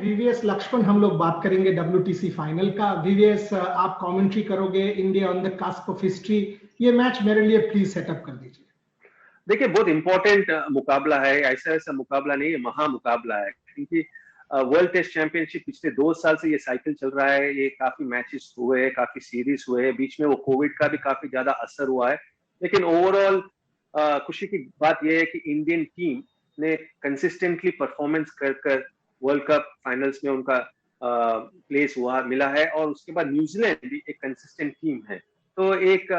VVS Lakshman हम लोग बात करेंगे WTC फाइनल का। वीवीएस आप कमेंट्री करोगे, India on the cusp of history, ये मैच मेरे लिए प्लीज सेटअप कर दीजिए। देखिए, बहुत इंपॉर्टेंट मुकाबला है, ऐसा मुकाबला नहीं है, महा मुकाबला है, क्योंकि वर्ल्ड टेस्ट चैंपियनशिप पिछले 2 साल से ये साइकिल चल रहा है। ये काफी मैचेस हुए हैं, काफी सीरीज हुए हैं, बीच में वो कोविड का भी काफी ज्यादा असर हुआ है, लेकिन ओवरऑल खुशी की बात यह है कि इंडियन टीम ने कंसिस्टेंटली परफॉर्मेंस कर वर्ल्ड कप फाइनल्स में उनका प्लेस हुआ मिला है। और उसके बाद न्यूजीलैंड भी एक कंसिस्टेंट टीम है, तो एक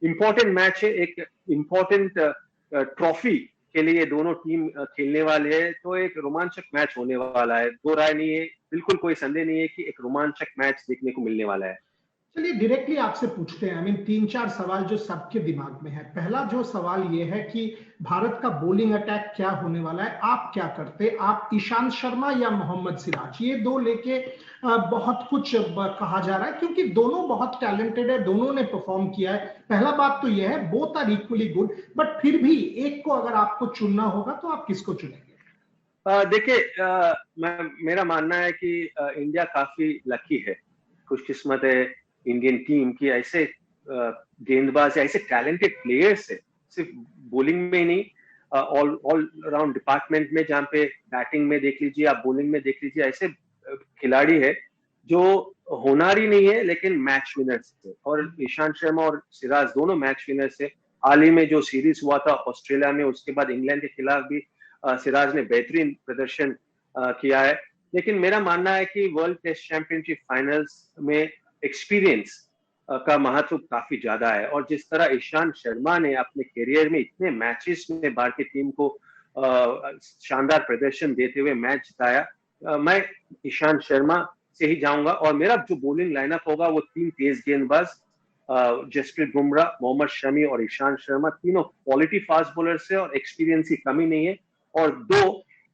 इम्पोर्टेंट मैच है, एक इम्पोर्टेंट ट्रॉफी के लिए दोनों टीम खेलने वाले हैं। तो एक रोमांचक मैच होने वाला है, दो राय नहीं है, बिल्कुल कोई संदेह नहीं है कि एक रोमांचक मैच देखने को मिलने वाला है। चलिए डायरेक्टली आपसे पूछते हैं। 3-4 सवाल जो सबके दिमाग में है। पहला जो सवाल ये है कि भारत का बॉलिंग अटैक क्या होने वाला है, आप क्या करते, आप ईशांत शर्मा या मोहम्मद सिराज, ये दो लेके बहुत कुछ कहा जा रहा है, क्योंकि दोनों बहुत टैलेंटेड है, दोनों ने परफॉर्म किया है। पहला बात तो यह है, both are equally good, but फिर भी एक को अगर आपको चुनना होगा तो आप किसको चुनेंगे? देखिए, मेरा मानना है कि इंडिया काफी लकी है, खुशकिस्मत है इंडियन टीम की ऐसे गेंदबाज, ऐसे टैलेंटेड प्लेयर्स है, सिर्फ बॉलिंग में ही नहीं, ऑल राउंड डिपार्टमेंट में, जहाँ पे बैटिंग में देख लीजिए, आप बॉलिंग में देख लीजिए, ऐसे खिलाड़ी है जो होनहारी नहीं है लेकिन मैच विनर्स है। और ईशांत शर्मा और सिराज दोनों मैच विनर्स है। हाल ही में जो सीरीज हुआ था ऑस्ट्रेलिया में, उसके बाद इंग्लैंड के खिलाफ भी सिराज ने बेहतरीन प्रदर्शन किया है। लेकिन मेरा मानना है कि वर्ल्ड टेस्ट चैंपियनशिप फाइनल्स में एक्सपीरियंस का महत्व काफी ज्यादा है। और जिस तरह ईशांत शर्मा ने अपने करियर में इतने मैचेस में भारतीय टीम को शानदार प्रदर्शन देते हुए मैच जिताया, मैं ईशांत शर्मा से ही जाऊंगा। और मेरा जो बॉलिंग लाइनअप होगा वो 3 तेज गेंदबाज, जसप्रीत बुमराह, मोहम्मद शमी और ईशांत शर्मा, तीनों क्वालिटी फास्ट बॉलर्स है और एक्सपीरियंस की कमी नहीं है। और 2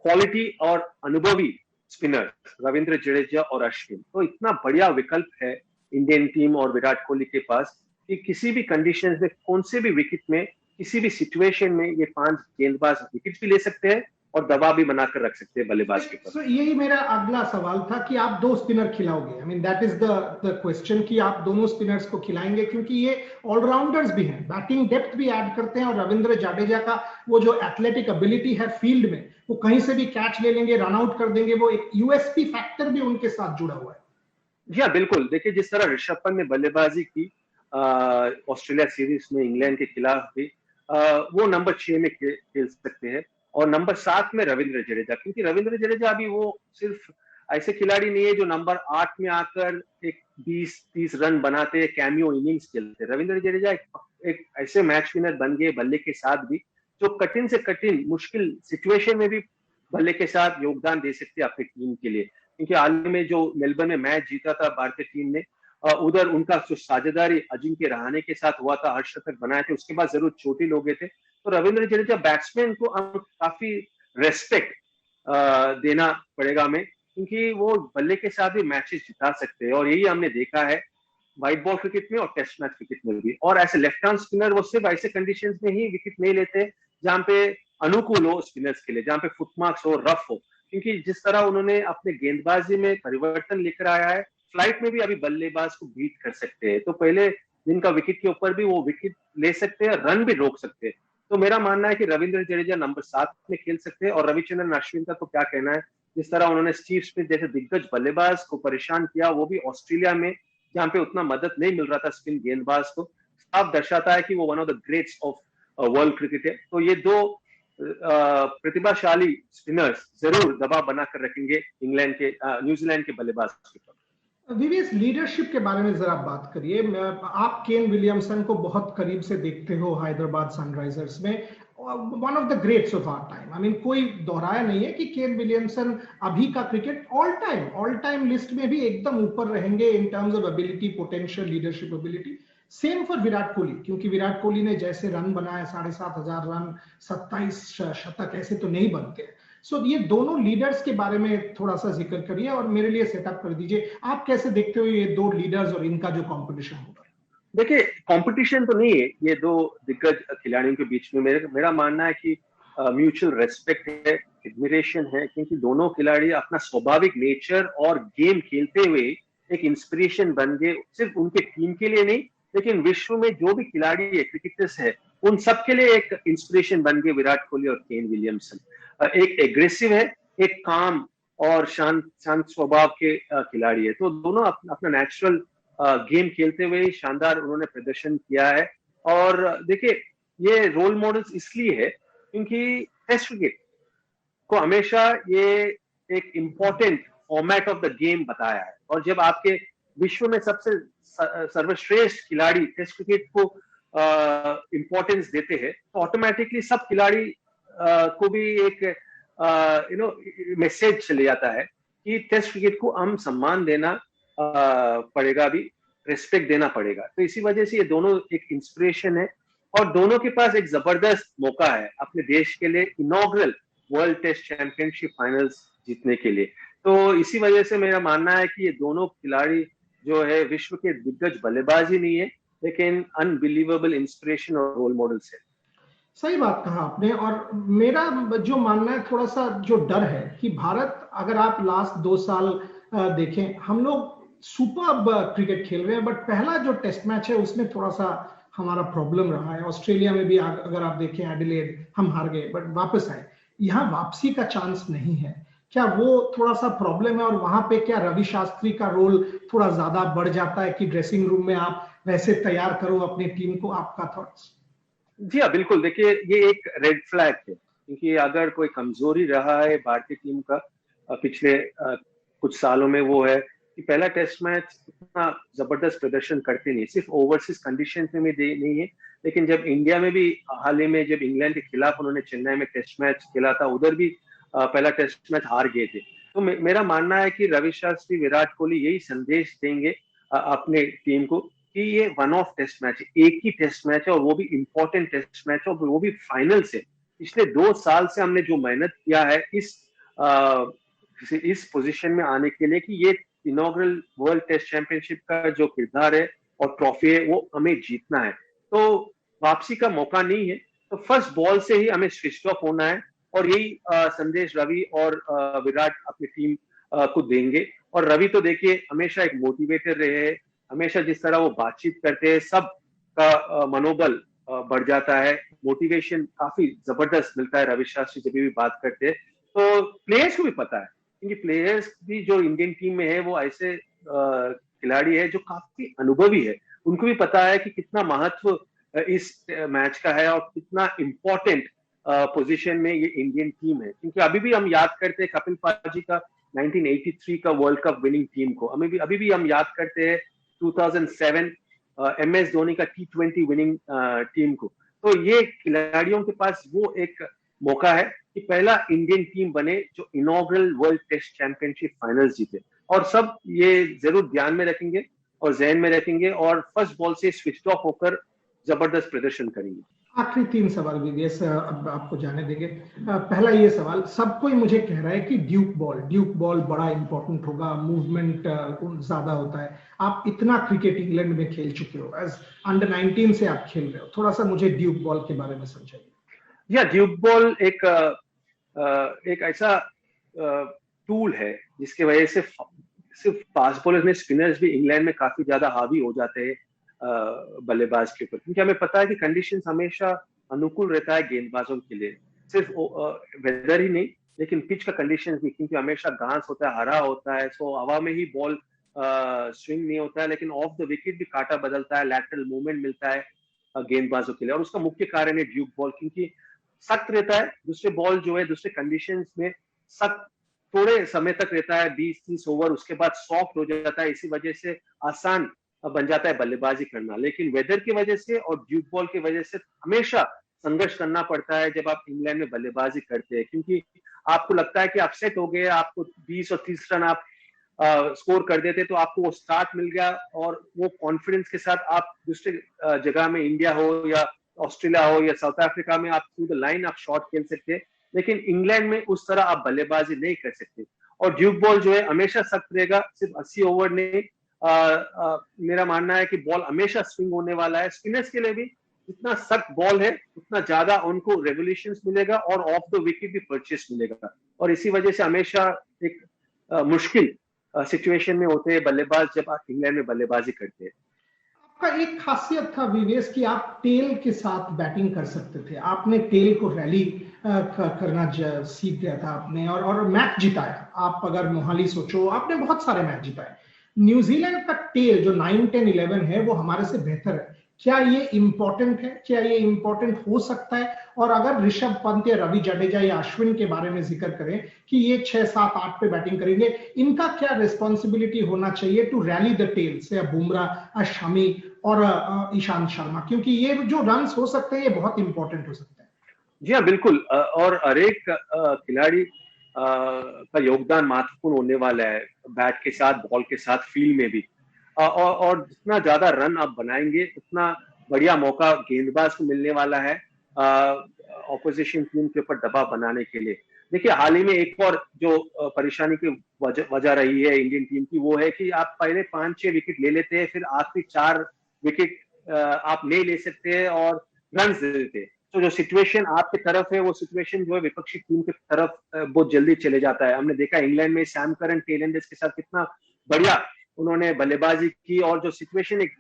क्वालिटी और अनुभवी स्पिनर, रविंद्र जडेजा और अश्विन। तो इतना बढ़िया विकल्प है इंडियन टीम और विराट कोहली के पास कि किसी भी कंडीशंस में, कौन से भी विकेट में, किसी भी सिचुएशन में ये 5 गेंदबाज विकेट भी ले सकते हैं और दबाव भी बनाकर रख सकते हैं बल्लेबाज के पास। यही मेरा अगला सवाल था कि आप 2 स्पिनर खिलाओगे। दैट इज द क्वेश्चन कि आप दोनों स्पिनर्स को खिलाएंगे, क्योंकि ये ऑलराउंडर्स भी हैं, बैटिंग डेप्थ भी ऐड करते हैं। और रविंद्र जडेजा का वो जो एथलेटिक एबिलिटी है फील्ड में, वो कहीं से भी कैच ले लेंगे, रन आउट कर देंगे, वो एक यूएसपी फैक्टर भी उनके साथ जुड़ा हुआ है। जी हाँ, बिल्कुल। देखिए, जिस तरह ऋषभ पंत ने बल्लेबाजी की ऑस्ट्रेलिया सीरीज में इंग्लैंड के खिलाफ भी, वो नंबर 6 में खेल सकते हैं। और नंबर 7 में रविंद्र जडेजा, क्योंकि रविंद्र जडेजा अभी वो सिर्फ ऐसे खिलाड़ी नहीं है जो नंबर 8 में आकर एक 20-30 रन बनाते हैं, कैमियो इनिंग्स खेलते। रविंद्र जडेजा एक ऐसे मैच विनर बन गए बल्ले के साथ भी, जो कठिन से कठिन मुश्किल सिचुएशन में भी बल्ले के साथ योगदान दे सकते हैं अपनी टीम के लिए। क्योंकि हाल में जो मेलबर्न में मैच जीता था भारतीय टीम ने, उधर उनका जो साझेदारी अजिंक्य रहाणे के साथ हुआ था, अर्धशतक बनाए थे, उसके बाद जरूर चोटिल हो गए थे। तो रविंद्र जडेजा बैट्समैन को काफी रेस्पेक्ट देना पड़ेगा हमें, क्योंकि वो बल्ले के साथ भी मैचेस जिता सकते हैं। और यही हमने देखा है व्हाइट बॉल क्रिकेट में और टेस्ट मैच क्रिकेट में भी। और ऐसे लेफ्ट हैंड स्पिनर वो सिर्फ ऐसे कंडीशंस में ही विकेट नहीं लेते जहां पे अनुकूल हो स्पिनर्स के लिए, जहां पे फुटमार्क्स हो, रफ हो। क्योंकि जिस तरह उन्होंने अपने गेंदबाजी में परिवर्तन लेकर आया है, फ्लाइट में भी अभी बल्लेबाज को बीट कर सकते हैं। तो पहले दिन का विकेट के ऊपर भी वो विकेट ले सकते हैं, रन भी रोक सकते हैं। तो मेरा मानना है कि रविंद्र जडेजा नंबर 7 में खेल सकते हैं। और रविचंद्रन अश्विन का तो क्या कहना है, जिस तरह उन्होंने स्टीव स्मिथ जैसे दिग्गज बल्लेबाज को परेशान किया, वो भी ऑस्ट्रेलिया में जहां पे उतना मदद नहीं मिल रहा था स्पिन गेंदबाज को, साफ दर्शाता है कि वो one of the greats of world cricket है। तो ये 2 प्रतिभाशाली स्पिनर्स जरूर दबाव बनाकर रखेंगे इंग्लैंड के न्यूजीलैंड के बल्लेबाज के ऊपर। वीवीएस लीडरशिप के बारे में जरा बात करिए। आप केन विलियमसन को बहुत करीब से देखते हो हैदराबाद सनराइजर्स में, one of the greats of our time. कोई दोहराया नहीं है कि केन विलियमसन अभी का क्रिकेट ऑल टाइम लिस्ट में भी एकदम ऊपर रहेंगे in terms of ability, potential, leadership ability. Same for Virat Kohli, क्योंकि विराट कोहली ने जैसे रन बनाए, 7,500 रन, 27 शतक, ऐसे तो नहीं बनते। सो ये दोनों लीडर्स के बारे में थोड़ा सा जिक्र करिए और मेरे लिए सेटअप कर दीजिए। आप कैसे देखते हो ये 2 लीडर्स और इनका जो कंपटीशन होगा? देखिए, कंपटीशन तो नहीं है ये 2 दिग्गज खिलाड़ियों के बीच में। मेरा मानना है कि म्यूचुअल रेस्पेक्ट है, एडमिरेशन है, क्योंकि दोनों खिलाड़ी अपना स्वाभाविक नेचर और गेम खेलते हुए एक इंस्पिरेशन बन गए, सिर्फ उनके टीम के लिए नहीं लेकिन विश्व में जो भी खिलाड़ी है, क्रिकेटर्स है, उन सबके लिए एक इंस्पिरेशन बन गए विराट कोहली और केन विलियमसन। एक एग्रेसिव है, एक काम और शांत शांत स्वभाव के खिलाड़ी है, तो दोनों अपना नेचुरल गेम खेलते हुए शानदार उन्होंने प्रदर्शन किया है। और देखिए ये रोल मॉडल्स इसलिए है क्योंकि टेस्ट क्रिकेट को हमेशा ये एक important format of the game बताया है, और जब आपके विश्व में सबसे सर्वश्रेष्ठ खिलाड़ी टेस्ट क्रिकेट को इम्पोर्टेंस देते हैं तो ऑटोमेटिकली सब खिलाड़ी को भी एक मैसेज चले जाता है कि टेस्ट क्रिकेट को हम सम्मान देना पड़ेगा, भी रिस्पेक्ट देना पड़ेगा। तो इसी वजह से ये दोनों एक इंस्पिरेशन है और दोनों के पास एक जबरदस्त मौका है अपने देश के लिए inaugural world test championship finals जीतने के लिए। तो इसी वजह से मेरा मानना है कि ये दोनों खिलाड़ी जो है विश्व के दिग्गज बल्लेबाज ही नहीं है लेकिन अनबिलीवेबल इंस्पिरेशन और रोल मॉडल्स है। सही बात कहा आपने। और मेरा जो मानना है, थोड़ा सा जो डर है कि भारत, अगर आप लास्ट 2 साल देखें, हम लोग सुपर क्रिकेट खेल रहे हैं, बट पहला जो टेस्ट मैच है उसमें थोड़ा सा हमारा प्रॉब्लम रहा है। ऑस्ट्रेलिया में भी अगर आप देखें एडिलेड हम हार गए बट वापस आए, यहाँ वापसी का चांस नहीं है। क्या वो थोड़ा सा प्रॉब्लम है? और वहां पे क्या रवि शास्त्री का रोल थोड़ा ज्यादा बढ़ जाता है कि ड्रेसिंग रूम में आप वैसे तैयार करो अपनी टीम को? आपका थॉट्स? जी हाँ, बिल्कुल। देखिए ये एक रेड फ्लैग है क्योंकि अगर कोई कमजोरी रहा है भारतीय टीम का पिछले कुछ सालों में वो है कि पहला टेस्ट मैच इतना जबरदस्त प्रदर्शन करते नहीं, सिर्फ ओवरसीज कंडीशन में नहीं है लेकिन जब इंडिया में भी हाल ही में जब इंग्लैंड के खिलाफ उन्होंने चेन्नई में टेस्ट मैच खेला था उधर भी पहला टेस्ट मैच हार गए थे। तो मेरा मानना है कि रवि शास्त्री विराट कोहली यही संदेश देंगे अपने टीम को कि ये वन ऑफ टेस्ट मैच है, एक ही टेस्ट मैच है और वो भी इंपॉर्टेंट टेस्ट मैच है और वो भी फाइनल से। पिछले 2 साल से हमने जो मेहनत किया है इस पोजीशन में आने के लिए कि ये इनॉग्रल वर्ल्ड टेस्ट चैंपियनशिप का जो किरदार है और ट्रॉफी है वो हमें जीतना है, तो वापसी का मौका नहीं है। तो फर्स्ट बॉल से ही हमें स्विच ऑफ होना है और यही संदेश रवि और विराट अपनी टीम को देंगे। और रवि तो देखिए हमेशा एक मोटिवेटर रहे हैं, हमेशा जिस तरह वो बातचीत करते हैं सब का मनोबल बढ़ जाता है, मोटिवेशन काफी जबरदस्त मिलता है रवि शास्त्री जब भी बात करते हैं। तो प्लेयर्स को भी पता है क्योंकि प्लेयर्स भी जो इंडियन टीम में है वो ऐसे खिलाड़ी है जो काफी अनुभवी है, उनको भी पता है कि कितना महत्व इस मैच का है और कितना इम्पोर्टेंट पोजीशन में ये इंडियन टीम है। क्योंकि अभी भी हम याद करते हैं कपिल पाजी का 1983 का वर्ल्ड कप विनिंग टीम को, अभी भी हम याद करते हैं 2007 MS धोनी का T20 विनिंग टीम को। तो ये खिलाड़ियों के पास वो एक मौका है कि पहला इंडियन टीम बने जो inaugural world test championship finals जीते, और सब ये जरूर ध्यान में रखेंगे और जहन में रखेंगे और फर्स्ट बॉल से स्विच ऑफ होकर जबरदस्त प्रदर्शन करेंगे। आखिरी 3 सवाल भी अब आपको जाने देंगे। पहला ये सवाल, सब कोई मुझे कह रहा है कि ड्यूक बॉल बड़ा इंपॉर्टेंट होगा, मूवमेंट ज्यादा होता है। आप इतना क्रिकेट इंग्लैंड में खेल चुके हो, एज अंडर 19 से आप खेल रहे हो, थोड़ा सा मुझे ड्यूक बॉल के बारे में समझाइए। या ड्यूक बॉल एक ऐसा टूल है जिसकी वजह से सिर्फ फास्ट बॉलर्स में स्पिनर्स भी इंग्लैंड में काफी ज्यादा हावी हो जाते हैं बल्लेबाज के ऊपर, क्योंकि हमें पता है कि कंडीशंस हमेशा अनुकूल रहता है गेंदबाजों के लिए, सिर्फ वेदर ही नहीं लेकिन पिच का कंडीशंस भी, क्योंकि हमेशा घास होता है, हरा होता है, सो हवा में ही बॉल स्विंग नहीं होता है लेकिन ऑफ द विकेट भी काटा बदलता है, लैटरल मूवमेंट मिलता है गेंदबाजों के लिए। और उसका मुख्य कारण है ड्यूक बॉल, क्योंकि सख्त रहता है, दूसरे बॉल जो है दूसरे कंडीशंस में सख्त थोड़े समय तक रहता है, 20-30 ओवर, उसके बाद सॉफ्ट हो जाता है, इसी वजह से आसान बन जाता है बल्लेबाजी करना। लेकिन वेदर की वजह से और ड्यूक बॉल की वजह से हमेशा संघर्ष करना पड़ता है जब आप इंग्लैंड में बल्लेबाजी करते हैं, क्योंकि आपको लगता है कि आप सेट हो गए, आपको 20 और 30 रन आप स्कोर कर देते तो आपको वो स्टार्ट मिल गया और वो कॉन्फिडेंस के साथ आप दूसरे जगह में, इंडिया हो या ऑस्ट्रेलिया हो या साउथ अफ्रीका में, आप थ्रू द लाइन आप शॉट खेल सकते। लेकिन इंग्लैंड में उस तरह आप बल्लेबाजी नहीं कर सकते और ड्यूक बॉल जो है हमेशा सख्त रहेगा, सिर्फ 80 ओवर नहीं। मेरा मानना है कि बॉल हमेशा स्विंग होने वाला है, स्पिनर्स के लिए भी जितना सख्त बॉल है उतना ज्यादा उनको रेवोल्यूशंस मिलेगा और ऑफ द विकेट भी परचेस मिलेगा, और इसी वजह से हमेशा एक मुश्किल सिचुएशन में होते हैं बल्लेबाज जब आप इंग्लैंड में बल्लेबाजी करते हैं। आपका एक खासियत था विवेश कि आप टेल के साथ बैटिंग कर सकते थे, आपने टेल को रैली करना सीख गया था आपने, और मैच जिताया। आप अगर मोहाली सोचो, आपने बहुत सारे मैच जिताए। न्यूजीलैंड का टेल जो 9, 10, 11 है वो हमारे से बेहतर है। क्या ये इंपॉर्टेंट है? क्या ये इंपॉर्टेंट हो सकता है? और अगर ऋषभ पंत या रवि जडेजा या अश्विन के बारे में जिक्र करें कि ये 6, 7, 8 पे बैटिंग करेंगे, इनका क्या रिस्पॉन्सिबिलिटी होना चाहिए टू रैली द टेल से बुमराह, शमी और ईशांत शर्मा, क्योंकि ये जो रन हो सकते हैं ये बहुत इंपॉर्टेंट हो सकते हैं। जी हाँ, बिल्कुल। और हर एक खिलाड़ी का योगदान महत्वपूर्ण होने वाला है, बैट के साथ, बॉल के साथ, फील्ड में भी। और जितना ज्यादा रन आप बनाएंगे उतना बढ़िया मौका गेंदबाज को मिलने वाला है ऑपोजिशन टीम के ऊपर दबाव बनाने के लिए। देखिए, हाल ही में एक और जो परेशानी की वजह रही है इंडियन टीम की, वो है कि आप पहले 5-6 विकेट ले लेते हैं, फिर आखिरी 4 विकेट आप नहीं ले सकते हैं और रन दे देते हैं। तो जो सिचुएशन आपकी तरफ है वो सिचुएशन जो है विपक्षी टीम की तरफ बहुत जल्दी चले जाता है। हमने देखा इंग्लैंड में सैम करन टेल एंडर्स के साथ कितना बढ़िया उन्होंने बल्लेबाजी की, और जो सिचुएशन एक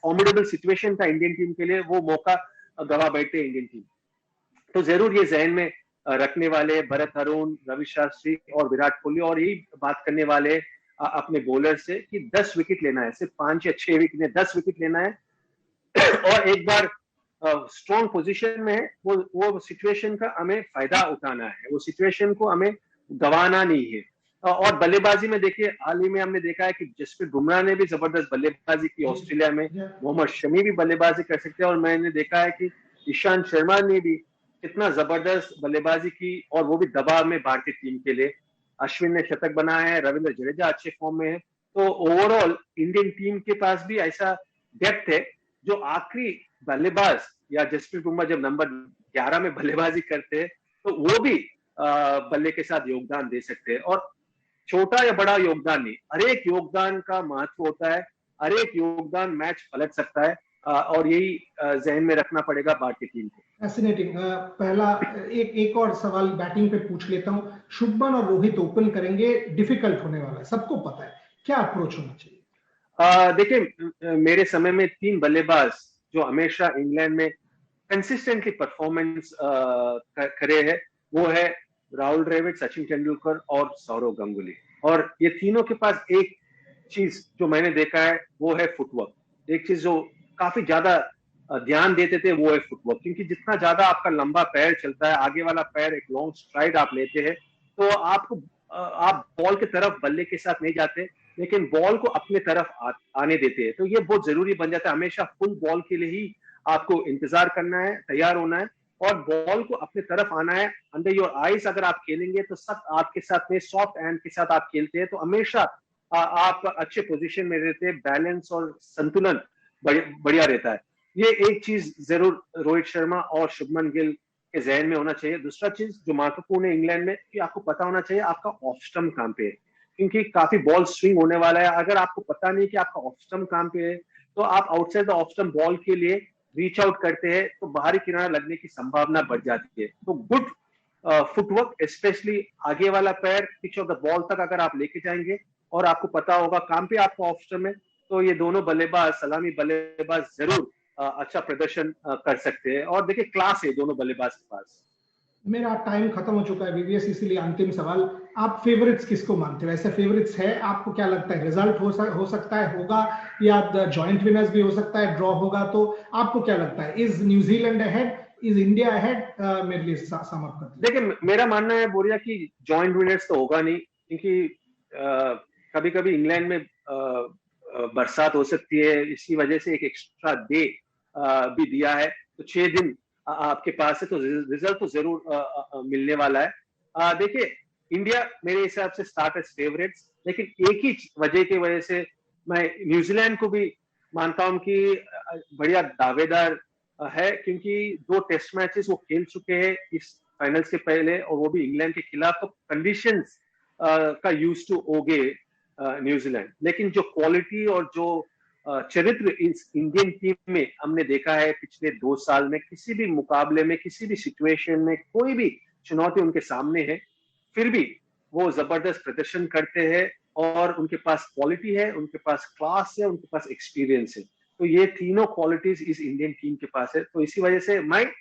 फॉर्मिडेबल सिचुएशन था इंडियन टीम के लिए, वो मौका गवा बैठे इंडियन टीम। तो जरूर ये जहन में रखने वाले भरत अरुण, रवि शास्त्री और विराट कोहली, और यही बात करने वाले अपने बॉलर से कि 10 विकेट लेना है, सिर्फ 5 या 6 विकेट नहीं, 10 विकेट लेना है। और एक बार स्ट्रॉन्ग पोजीशन में है, वो सिचुएशन का हमें फायदा उठाना है, वो सिचुएशन को हमें गंवाना नहीं है। और बल्लेबाजी में देखिए, हाल ही में हमने देखा है कि जसप्रीत बुमराह ने भी जबरदस्त बल्लेबाजी की ऑस्ट्रेलिया में, मोहम्मद शमी भी बल्लेबाजी कर सकते हैं, और मैंने देखा है कि ईशांत शर्मा ने भी कितना जबरदस्त बल्लेबाजी की, और वो भी दबाव में भारतीय टीम के लिए। अश्विन ने शतक बनाया है, रविंद्र जडेजा अच्छे फॉर्म में है। तो ओवरऑल इंडियन टीम के पास भी ऐसा डेप्थ है जो आखिरी बल्लेबाज या जसप्रीत बुमराह जब नंबर 11 में बल्लेबाजी करते हैं तो वो भी बल्ले के साथ योगदान दे सकते हैं। और छोटा या बड़ा योगदान नहीं, हर एक योगदान का महत्व होता है, हर एक योगदान मैच पलट सकता है, और यही जहन में रखना पड़ेगा भारतीय टीम को। फैसिनेटिंग। पहला एक और सवाल बैटिंग पे पूछ लेता हूं। शुभमन और रोहित ओपन करेंगे, डिफिकल्ट होने वाला है, सबको पता है, क्या अप्रोच होना चाहिए? देखिए, मेरे समय में 3 बल्लेबाज जो हमेशा इंग्लैंड में कंसिस्टेंटली परफॉर्मेंस करे हैं, वो है राहुल द्रविड़, सचिन तेंदुलकर और सौरव गांगुली। और ये तीनों के पास एक चीज जो मैंने देखा है वो है फुटवर्क। एक चीज जो काफी ज्यादा ध्यान देते थे वो है फुटवर्क, क्योंकि जितना ज्यादा आपका लंबा पैर चलता है, आगे वाला पैर, एक लॉन्ग स्ट्राइड आप लेते हैं, तो आपको आप बॉल की तरफ बल्ले के साथ नहीं जाते, लेकिन बॉल को अपने तरफ आने देते हैं। तो ये बहुत जरूरी बन जाता है, हमेशा फुल बॉल के लिए ही आपको इंतजार करना है, तैयार होना है, और बॉल को अपने तरफ आना है। अंडर योर आईज अगर आप खेलेंगे तो सब आपके साथ में सॉफ्ट हैंड के साथ आप खेलते हैं, तो हमेशा आप अच्छे पोजीशन में रहते हैं, बैलेंस और संतुलन बढ़िया रहता है। ये एक चीज जरूर रोहित शर्मा और शुभमन गिल के जहन में होना चाहिए। दूसरा चीज जो महत्वपूर्ण है इंग्लैंड में, कि आपको पता होना चाहिए आपका ऑफ स्टंप कहां पे है, क्योंकि काफी बॉल स्विंग होने वाला है। अगर आपको पता नहीं कि आपका ऑफ स्टंप कहां पे है, तो आप outside the off stump ball के लिए रीच आउट करते हैं, तो बाहरी किनारा लगने की संभावना बढ़ जाती है। तो गुड फुटवर्क, स्पेशली आगे वाला पैर पिच ऑफ द बॉल तक अगर आप लेके जाएंगे और आपको पता होगा कहां पे आपका ऑफ स्टंप है, तो ये दोनों बल्लेबाज, सलामी बल्लेबाज जरूर अच्छा प्रदर्शन कर सकते हैं। और देखिए, क्लास है दोनों बल्लेबाज के पास। मेरा टाइम खत्म हो चुका है वीवीएस, इसीलिए अंतिम सवाल, आप फेवरेट्स किसको मानते हो? ऐसे फेवरेट्स है आपको? क्या लगता है रिजल्ट हो सकता है, होगा, या जॉइंट विनर्स भी हो सकता है, ड्रॉ होगा? तो आपको क्या लगता है, is New Zealand ahead, is India ahead? मेरे लिए सम अप कर दीजिए। देखिए, मेरा मानना है बोरिया कि जॉइंट विनर्स तो होगा नहीं, क्योंकि कभी कभी इंग्लैंड में बरसात हो सकती है, इसी वजह से एक एक्स्ट्रा डे भी दिया है, तो 6 दिन आपके पास है, तो रिजल्ट तो जरूर मिलने वाला है। देखिए, इंडिया मेरे हिसाब से स्टार्ट एज फेवरेट्स, लेकिन एक ही वजह की वजह से मैं न्यूजीलैंड को भी मानता हूं कि बढ़िया दावेदार है, क्योंकि 2 टेस्ट मैचेस वो खेल चुके हैं इस फाइनल्स के पहले, और वो भी इंग्लैंड के खिलाफ, तो कंडीशंस का यूज टू हो गए न्यूजीलैंड। लेकिन जो क्वालिटी और जो चरित्र इस इंडियन टीम में हमने देखा है पिछले 2 साल में। किसी भी मुकाबले में, किसी भी सिचुएशन में, कोई भी चुनौती उनके सामने है, फिर भी वो जबरदस्त प्रदर्शन करते हैं और उनके पास क्वालिटी है, उनके पास क्लास है, उनके पास एक्सपीरियंस है। तो ये तीनों क्वालिटीज इस इंडियन टीम के पास है। तो इसी वजह से मैं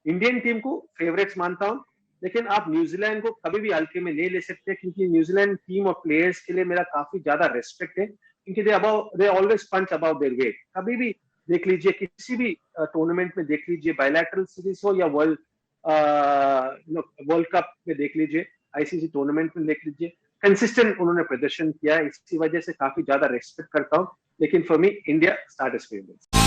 इंडियन टीम को फेवरेट्स मानता हूं। लेकिन आप न्यूजीलैंड को कभी भी हल्के में नहीं ले सकते, क्योंकि न्यूजीलैंड टीम और प्लेयर्स के लिए मेरा काफी ज्यादा रेस्पेक्ट है, क्योंकि they always punch about their weight. कभी भी देख लीजिए, किसी भी टूर्नामेंट में देख लीजिए, बायलैटरल सीरीज हो या वर्ल्ड कप में देख लीजिए, आईसीसी टूर्नामेंट में देख लीजिए, कंसिस्टेंट उन्होंने प्रदर्शन किया है। इसी वजह से काफी ज्यादा रेस्पेक्ट करता हूं। लेकिन for me India start is favourite.